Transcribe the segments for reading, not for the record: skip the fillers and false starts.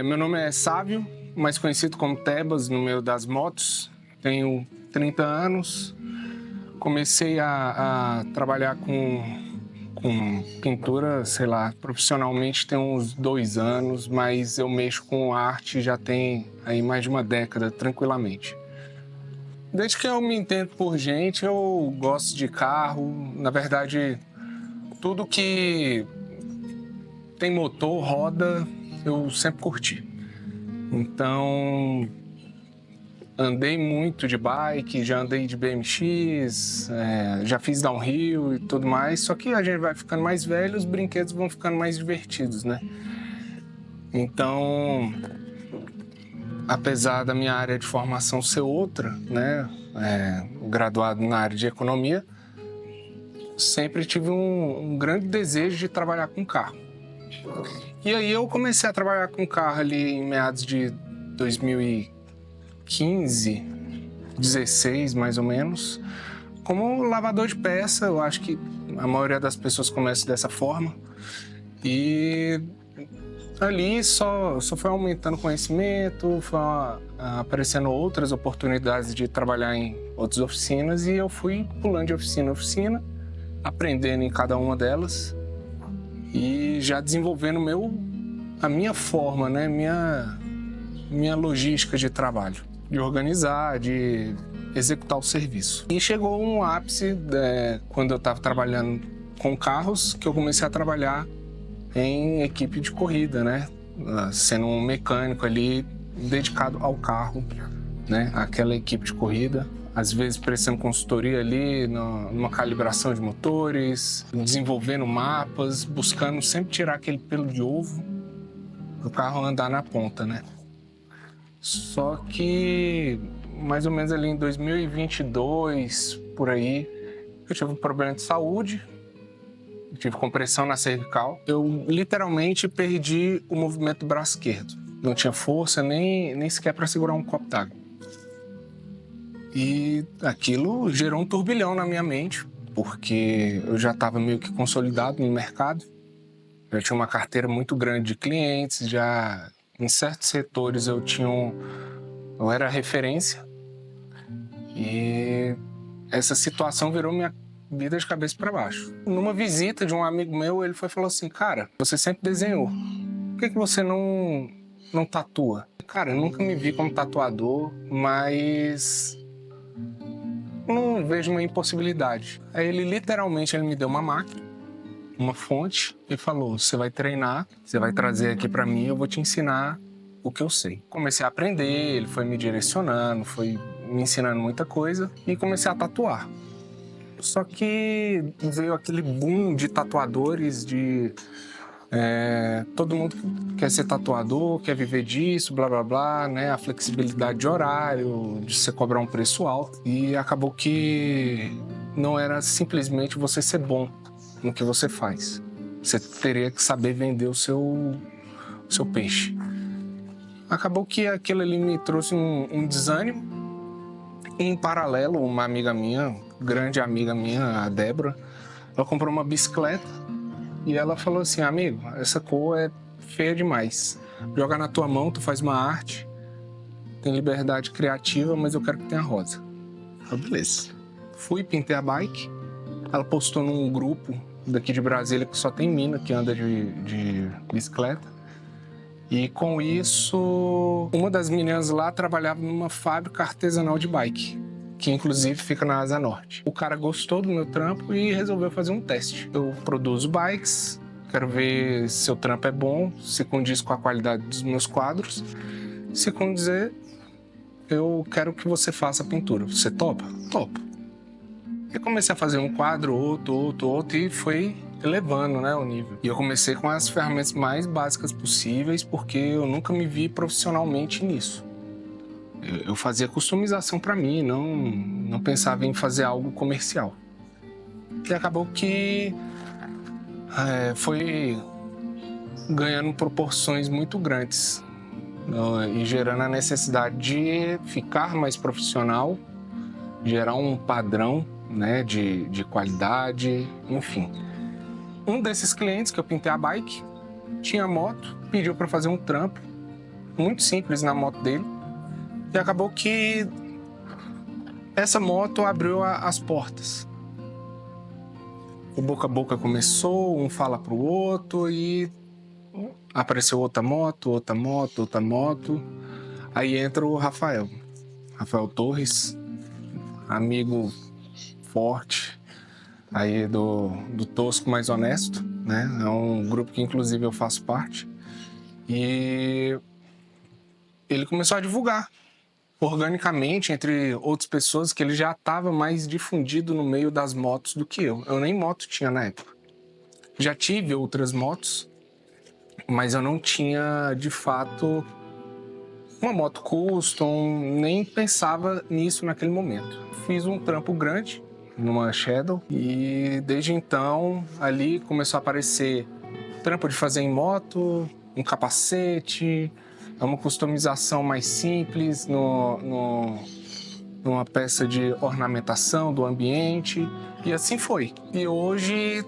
Meu nome é Sávio, mais conhecido como Tebas no meio das motos. Tenho 30 anos. Comecei a trabalhar com pintura, sei lá, profissionalmente tem uns 2 anos, mas eu mexo com arte já tem aí mais de uma década, tranquilamente. Desde que eu me entendo por gente, eu gosto de carro. Na verdade, tudo que tem motor, roda, eu sempre curti. Então, andei muito de bike, já andei de BMX, já fiz downhill e tudo mais. Só que a gente vai ficando mais velho, os brinquedos vão ficando mais divertidos, né? Então, apesar da minha área de formação ser outra, né? Graduado na área de economia, sempre tive um grande desejo de trabalhar com carro. E aí eu comecei a trabalhar com carro ali em meados de 2015, 16 mais ou menos, como lavador de peça. Eu acho que a maioria das pessoas começa dessa forma. E ali só foi aumentando o conhecimento, foi aparecendo outras oportunidades de trabalhar em outras oficinas e eu fui pulando de oficina em oficina, aprendendo em cada uma delas e já desenvolvendo a minha forma, né? Minha logística de trabalho, de organizar, de executar o serviço. E chegou um ápice quando eu estava trabalhando com carros, que eu comecei a trabalhar em equipe de corrida, né? Sendo um mecânico ali dedicado ao carro, né? Aquela equipe de corrida. Às vezes prestando consultoria ali numa calibração de motores, desenvolvendo mapas, buscando sempre tirar aquele pelo de ovo do carro andar na ponta, né? Só que mais ou menos ali em 2022, por aí, eu tive um problema de saúde, tive compressão na cervical. Eu literalmente perdi o movimento do braço esquerdo. Não tinha força nem sequer para segurar um copo d'água. E aquilo gerou um turbilhão na minha mente, porque eu já estava meio que consolidado no mercado. Já tinha uma carteira muito grande de clientes, já em certos setores eu era referência. E essa situação virou minha vida de cabeça para baixo. Numa visita de um amigo meu, ele falou assim: cara, você sempre desenhou, por que você não tatua? Cara, eu nunca me vi como tatuador, mas não vejo uma impossibilidade. Aí ele me deu uma máquina, uma fonte, e falou: você vai treinar, você vai trazer aqui para mim, eu vou te ensinar o que eu sei. Comecei a aprender, ele foi me direcionando, foi me ensinando muita coisa e comecei a tatuar. Só que veio aquele boom de tatuadores, todo mundo quer ser tatuador, quer viver disso, blá blá blá, né? A flexibilidade de horário, de você cobrar um preço alto. E acabou que não era simplesmente você ser bom no que você faz. Você teria que saber vender o seu peixe. Acabou que aquilo ali me trouxe um desânimo. E em paralelo, uma amiga minha, grande amiga minha, a Débora, ela comprou uma bicicleta e ela falou assim: amigo, essa cor é feia demais. Joga na tua mão, tu faz uma arte, tem liberdade criativa, mas eu quero que tenha rosa. Eu, beleza. Fui, pintei a bike. Ela postou num grupo daqui de Brasília que só tem mina que anda de bicicleta. E com isso, uma das meninas lá trabalhava numa fábrica artesanal de bike, que inclusive fica na Asa Norte. O cara gostou do meu trampo e resolveu fazer um teste. Eu produzo bikes, quero ver se o trampo é bom, se condiz com a qualidade dos meus quadros. Se condizer, eu quero que você faça a pintura. Você topa? Topo. Eu comecei a fazer um quadro, outro e foi elevando, né, o nível. E eu comecei com as ferramentas mais básicas possíveis, porque eu nunca me vi profissionalmente nisso. Eu fazia customização para mim, não pensava em fazer algo comercial. E acabou que foi ganhando proporções muito grandes, e gerando a necessidade de ficar mais profissional, gerar um padrão, né, de qualidade, enfim. Um desses clientes que eu pintei a bike tinha moto, pediu para fazer um trampo muito simples na moto dele. E acabou que essa moto abriu as portas. O boca a boca começou, um fala pro outro e apareceu outra moto, outra moto, outra moto. Aí entra o Rafael Torres, amigo forte aí do Tosco Mais Honesto, né? É um grupo que inclusive eu faço parte. E ele começou a divulgar organicamente entre outras pessoas que ele já estava mais difundido no meio das motos do que eu. Eu nem moto tinha na época. Já tive outras motos, mas eu não tinha, de fato, uma moto custom, nem pensava nisso naquele momento. Fiz um trampo grande numa Shadow e desde então ali começou a aparecer trampo de fazer em moto, um capacete, uma customização mais simples numa peça de ornamentação do ambiente, e assim foi. E hoje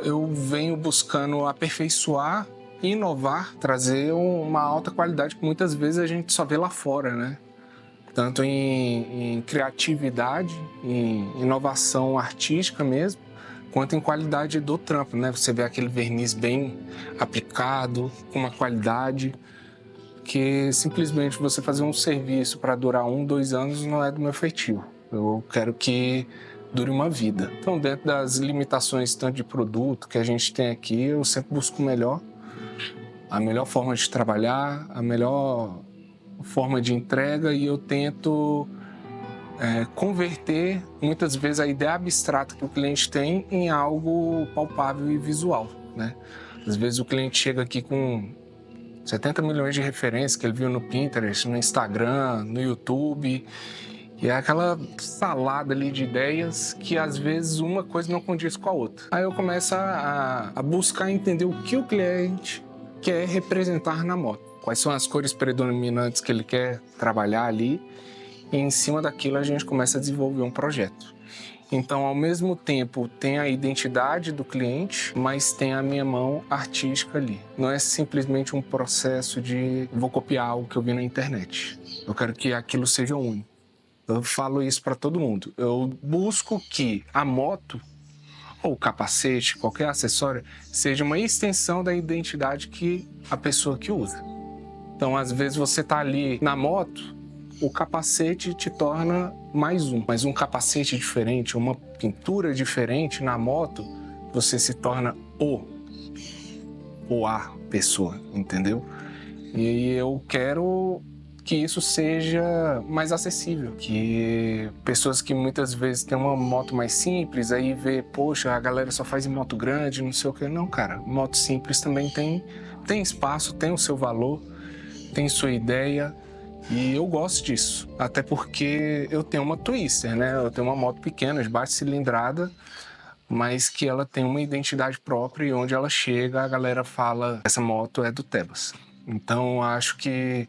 eu venho buscando aperfeiçoar, inovar, trazer uma alta qualidade que muitas vezes a gente só vê lá fora, né? Tanto em criatividade, em inovação artística mesmo, quanto em qualidade do trampo, né? Você vê aquele verniz bem aplicado, com uma qualidade que simplesmente você fazer um serviço para durar 1, 2 anos não é do meu feitio. Eu quero que dure uma vida. Então, dentro das limitações tanto de produto que a gente tem aqui, eu sempre busco o melhor, a melhor forma de trabalhar, a melhor forma de entrega, e eu tento converter muitas vezes a ideia abstrata que o cliente tem em algo palpável e visual, né? Às vezes o cliente chega aqui com 70 milhões de referências que ele viu no Pinterest, no Instagram, no YouTube, e é aquela salada ali de ideias que às vezes uma coisa não condiz com a outra. Aí eu começo a buscar entender o que o cliente quer representar na moto, quais são as cores predominantes que ele quer trabalhar ali, e em cima daquilo a gente começa a desenvolver um projeto. Então, ao mesmo tempo, tem a identidade do cliente, mas tem a minha mão artística ali. Não é simplesmente um processo de vou copiar algo que eu vi na internet. Eu quero que aquilo seja único. Eu falo isso para todo mundo. Eu busco que a moto, ou o capacete, qualquer acessório, seja uma extensão da identidade que a pessoa que usa. Então, às vezes, você está ali na moto, o capacete te torna mais um. Mas um capacete diferente, uma pintura diferente na moto, você se torna ou a pessoa, entendeu? E eu quero que isso seja mais acessível, que pessoas que muitas vezes têm uma moto mais simples, aí vê, poxa, a galera só faz em moto grande, não sei o que. Não, cara, moto simples também tem espaço, tem o seu valor, tem sua ideia. E eu gosto disso, até porque eu tenho uma Twister, né? Eu tenho uma moto pequena, de baixa cilindrada, mas que ela tem uma identidade própria, e onde ela chega, a galera fala, essa moto é do Tebas. Então, acho que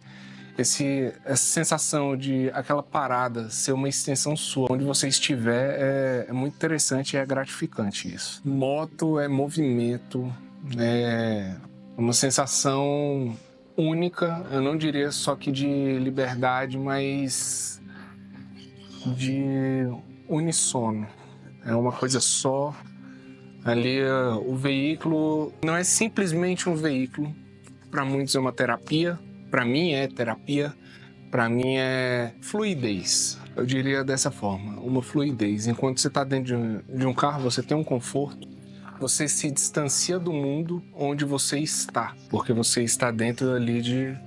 essa sensação de aquela parada ser uma extensão sua, onde você estiver, é muito interessante e é gratificante isso. Moto é movimento, é uma sensação única, eu não diria só que de liberdade, mas de unissono. É uma coisa só. Ali o veículo não é simplesmente um veículo. Para muitos é uma terapia, para mim é terapia, para mim é fluidez. Eu diria dessa forma, uma fluidez. Enquanto você está dentro de um carro, você tem um conforto. Você se distancia do mundo onde você está, porque você está dentro ali de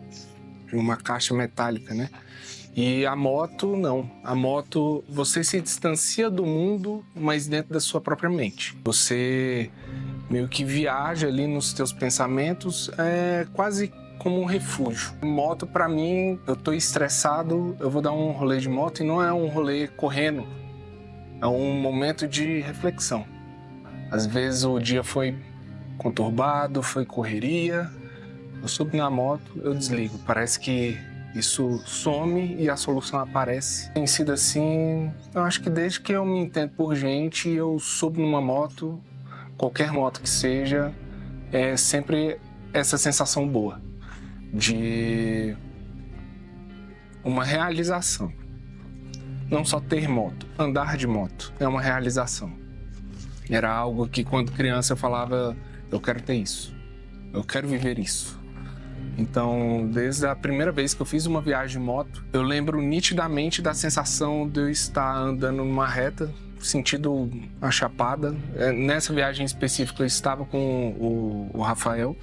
uma caixa metálica, né? E a moto, não. A moto, você se distancia do mundo, mas dentro da sua própria mente. Você meio que viaja ali nos teus pensamentos, é quase como um refúgio. Moto, para mim, eu tô estressado, eu vou dar um rolê de moto, e não é um rolê correndo, é um momento de reflexão. Às vezes o dia foi conturbado, foi correria, eu subo na moto, eu desligo. Parece que isso some e a solução aparece. Tem sido assim, eu acho que desde que eu me entendo por gente, eu subo numa moto, qualquer moto que seja, é sempre essa sensação boa. de uma realização. Não só ter moto, andar de moto é uma realização. Era algo que quando criança eu falava, eu quero ter isso, eu quero viver isso. Então, desde a primeira vez que eu fiz uma viagem de moto, eu lembro nitidamente da sensação de eu estar andando numa reta, sentindo a chapada. Nessa viagem específica eu estava com o Rafael,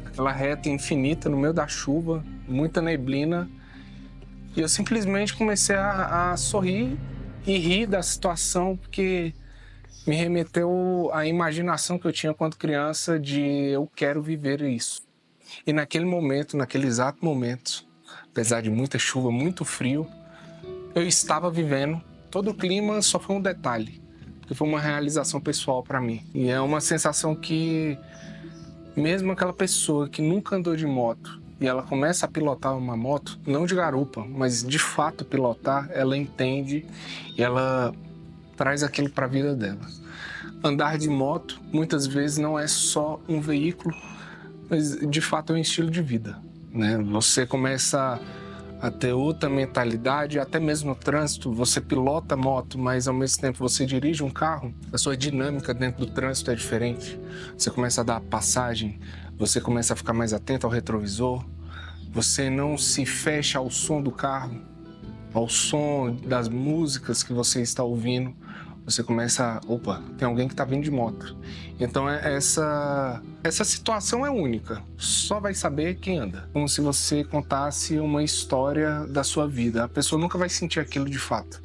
aquela reta infinita no meio da chuva, muita neblina, e eu simplesmente comecei a sorrir e rir da situação, porque me remeteu à imaginação que eu tinha quando criança de eu quero viver isso. E naquele momento, naquele exato momento, apesar de muita chuva, muito frio, eu estava vivendo. Todo o clima só foi um detalhe, porque foi uma realização pessoal para mim. E é uma sensação que, mesmo aquela pessoa que nunca andou de moto, e ela começa a pilotar uma moto, não de garupa, mas de fato pilotar, ela entende e ela traz aquilo para a vida dela. Andar de moto, muitas vezes, não é só um veículo, mas de fato é um estilo de vida, né? Você começa a ter outra mentalidade, até mesmo no trânsito, você pilota a moto, mas ao mesmo tempo você dirige um carro, a sua dinâmica dentro do trânsito é diferente. Você começa a dar passagem, você começa a ficar mais atento ao retrovisor, você não se fecha ao som do carro, ao som das músicas que você está ouvindo. Você começa a... Opa, tem alguém que está vindo de moto. Então essa situação é única. Só vai saber quem anda. Como se você contasse uma história da sua vida. A pessoa nunca vai sentir aquilo de fato.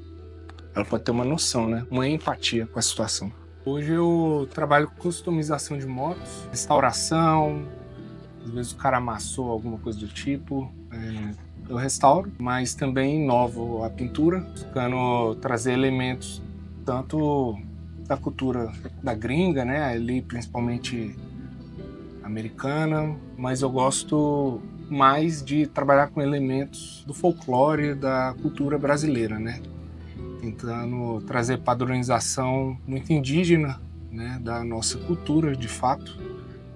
Ela pode ter uma noção, né? Uma empatia com a situação. Hoje eu trabalho com customização de motos, restauração. Às vezes o cara amassou alguma coisa do tipo. Eu restauro, mas também inovo a pintura, buscando trazer elementos tanto da cultura da gringa, né, ali principalmente americana, mas eu gosto mais de trabalhar com elementos do folclore da cultura brasileira, né, tentando trazer padronização muito indígena, né, da nossa cultura de fato,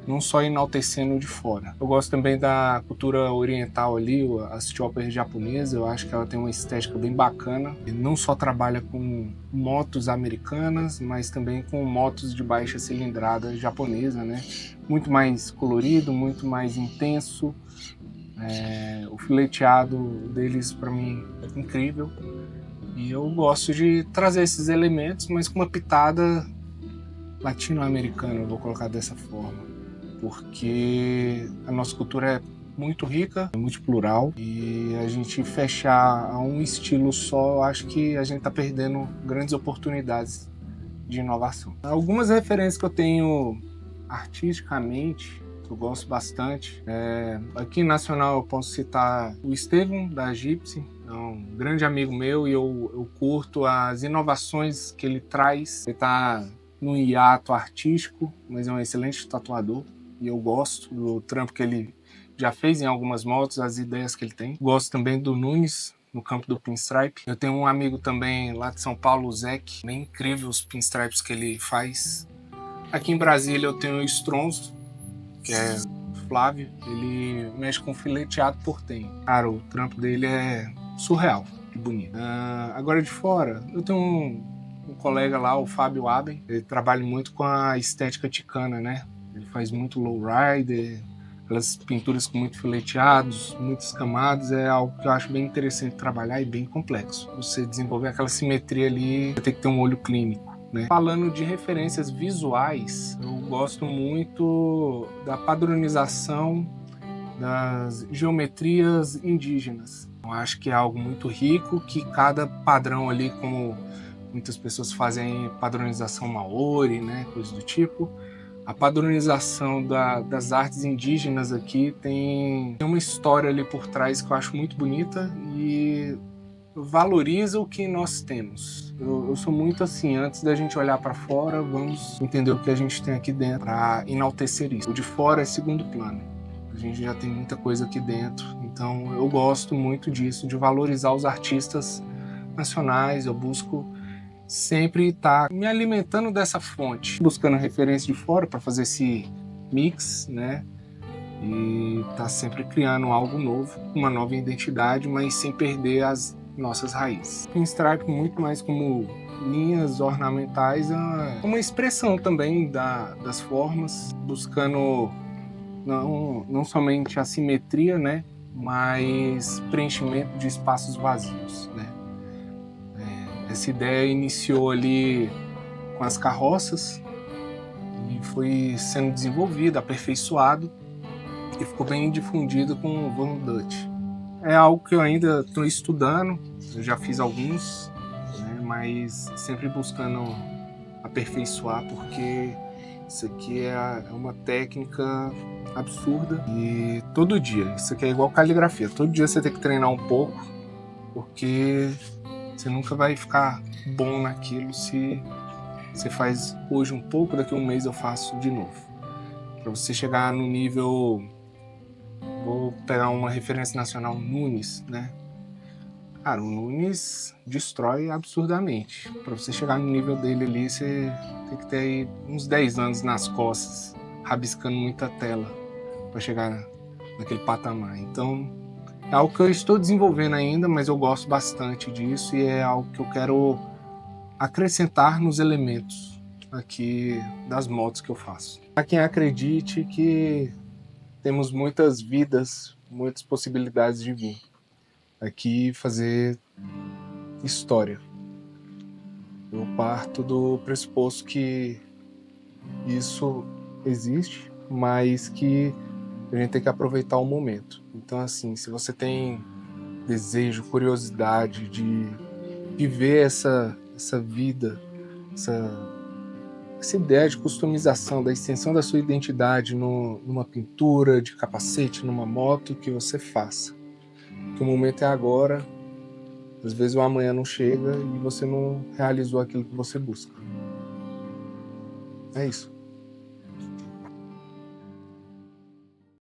não só enaltecendo de fora. Eu gosto também da cultura oriental ali, a chopper japonesa, eu acho que ela tem uma estética bem bacana. E não só trabalha com motos americanas, mas também com motos de baixa cilindrada japonesa, né? Muito mais colorido, muito mais intenso. O fileteado deles, para mim, é incrível. E eu gosto de trazer esses elementos, mas com uma pitada latino-americana, eu vou colocar dessa forma. Porque a nossa cultura é muito rica, é muito plural, e a gente fechar a um estilo só, eu acho que a gente está perdendo grandes oportunidades de inovação. Algumas referências que eu tenho artisticamente, que eu gosto bastante, aqui em Nacional eu posso citar o Estevão, da Gypsy, é um grande amigo meu, e eu curto as inovações que ele traz. Ele está no hiato artístico, mas é um excelente tatuador. E eu gosto do trampo que ele já fez em algumas motos, as ideias que ele tem. Gosto também do Nunes, no campo do pinstripe. Eu tenho um amigo também lá de São Paulo, o Zeke, bem incrível os pinstripes que ele faz. Aqui em Brasília eu tenho o Stronzo, que é Flávio, ele mexe com fileteado portenho. Cara, o trampo dele é surreal, que bonito. Agora de fora, eu tenho um colega lá, o Fábio Aben, ele trabalha muito com a estética ticana, né? Ele faz muito lowrider, aquelas pinturas com muito fileteados, muitas camadas, é algo que eu acho bem interessante trabalhar e bem complexo. Você desenvolver aquela simetria ali, você tem que ter um olho clínico, né? Falando de referências visuais, eu gosto muito da padronização das geometrias indígenas. Eu acho que é algo muito rico, que cada padrão ali, como muitas pessoas fazem padronização maori, né, coisa do tipo, a padronização das artes indígenas aqui tem uma história ali por trás que eu acho muito bonita e valoriza o que nós temos. Eu sou muito assim, antes da gente olhar para fora, vamos entender o que a gente tem aqui dentro para enaltecer isso. O de fora é segundo plano. A gente já tem muita coisa aqui dentro, então eu gosto muito disso, de valorizar os artistas nacionais. Eu busco sempre estar me alimentando dessa fonte, buscando referência de fora para fazer esse mix, né? e tá sempre criando algo novo, uma nova identidade, mas sem perder as nossas raízes. Pinstripe muito mais como linhas ornamentais, uma expressão também das formas, buscando não somente a simetria, né, mas preenchimento de espaços vazios, né. Essa ideia iniciou ali com as carroças e foi sendo desenvolvido, aperfeiçoado e ficou bem difundido com o Von Dutch. É algo que eu ainda estou estudando, eu já fiz alguns, né, mas sempre buscando aperfeiçoar, porque isso aqui é uma técnica absurda e todo dia, isso aqui é igual caligrafia, todo dia você tem que treinar um pouco, porque você nunca vai ficar bom naquilo se você faz hoje um pouco, daqui a um mês eu faço de novo. Para você chegar no nível, vou pegar uma referência nacional, Nunes, né? Cara, o Nunes destrói absurdamente. Para você chegar no nível dele ali, você tem que ter aí uns 10 anos nas costas, rabiscando muita tela para chegar naquele patamar. Então, é algo que eu estou desenvolvendo ainda, mas eu gosto bastante disso e é algo que eu quero acrescentar nos elementos aqui das motos que eu faço. Há quem acredite que temos muitas vidas, muitas possibilidades de vir aqui fazer história. Eu parto do pressuposto que isso existe, mas que a gente tem que aproveitar o momento. Então, assim, se você tem desejo, curiosidade de viver essa vida, essa ideia de customização, da extensão da sua identidade numa pintura de capacete, numa moto, que você faça. Que o momento é agora, às vezes o amanhã não chega e você não realizou aquilo que você busca. É isso.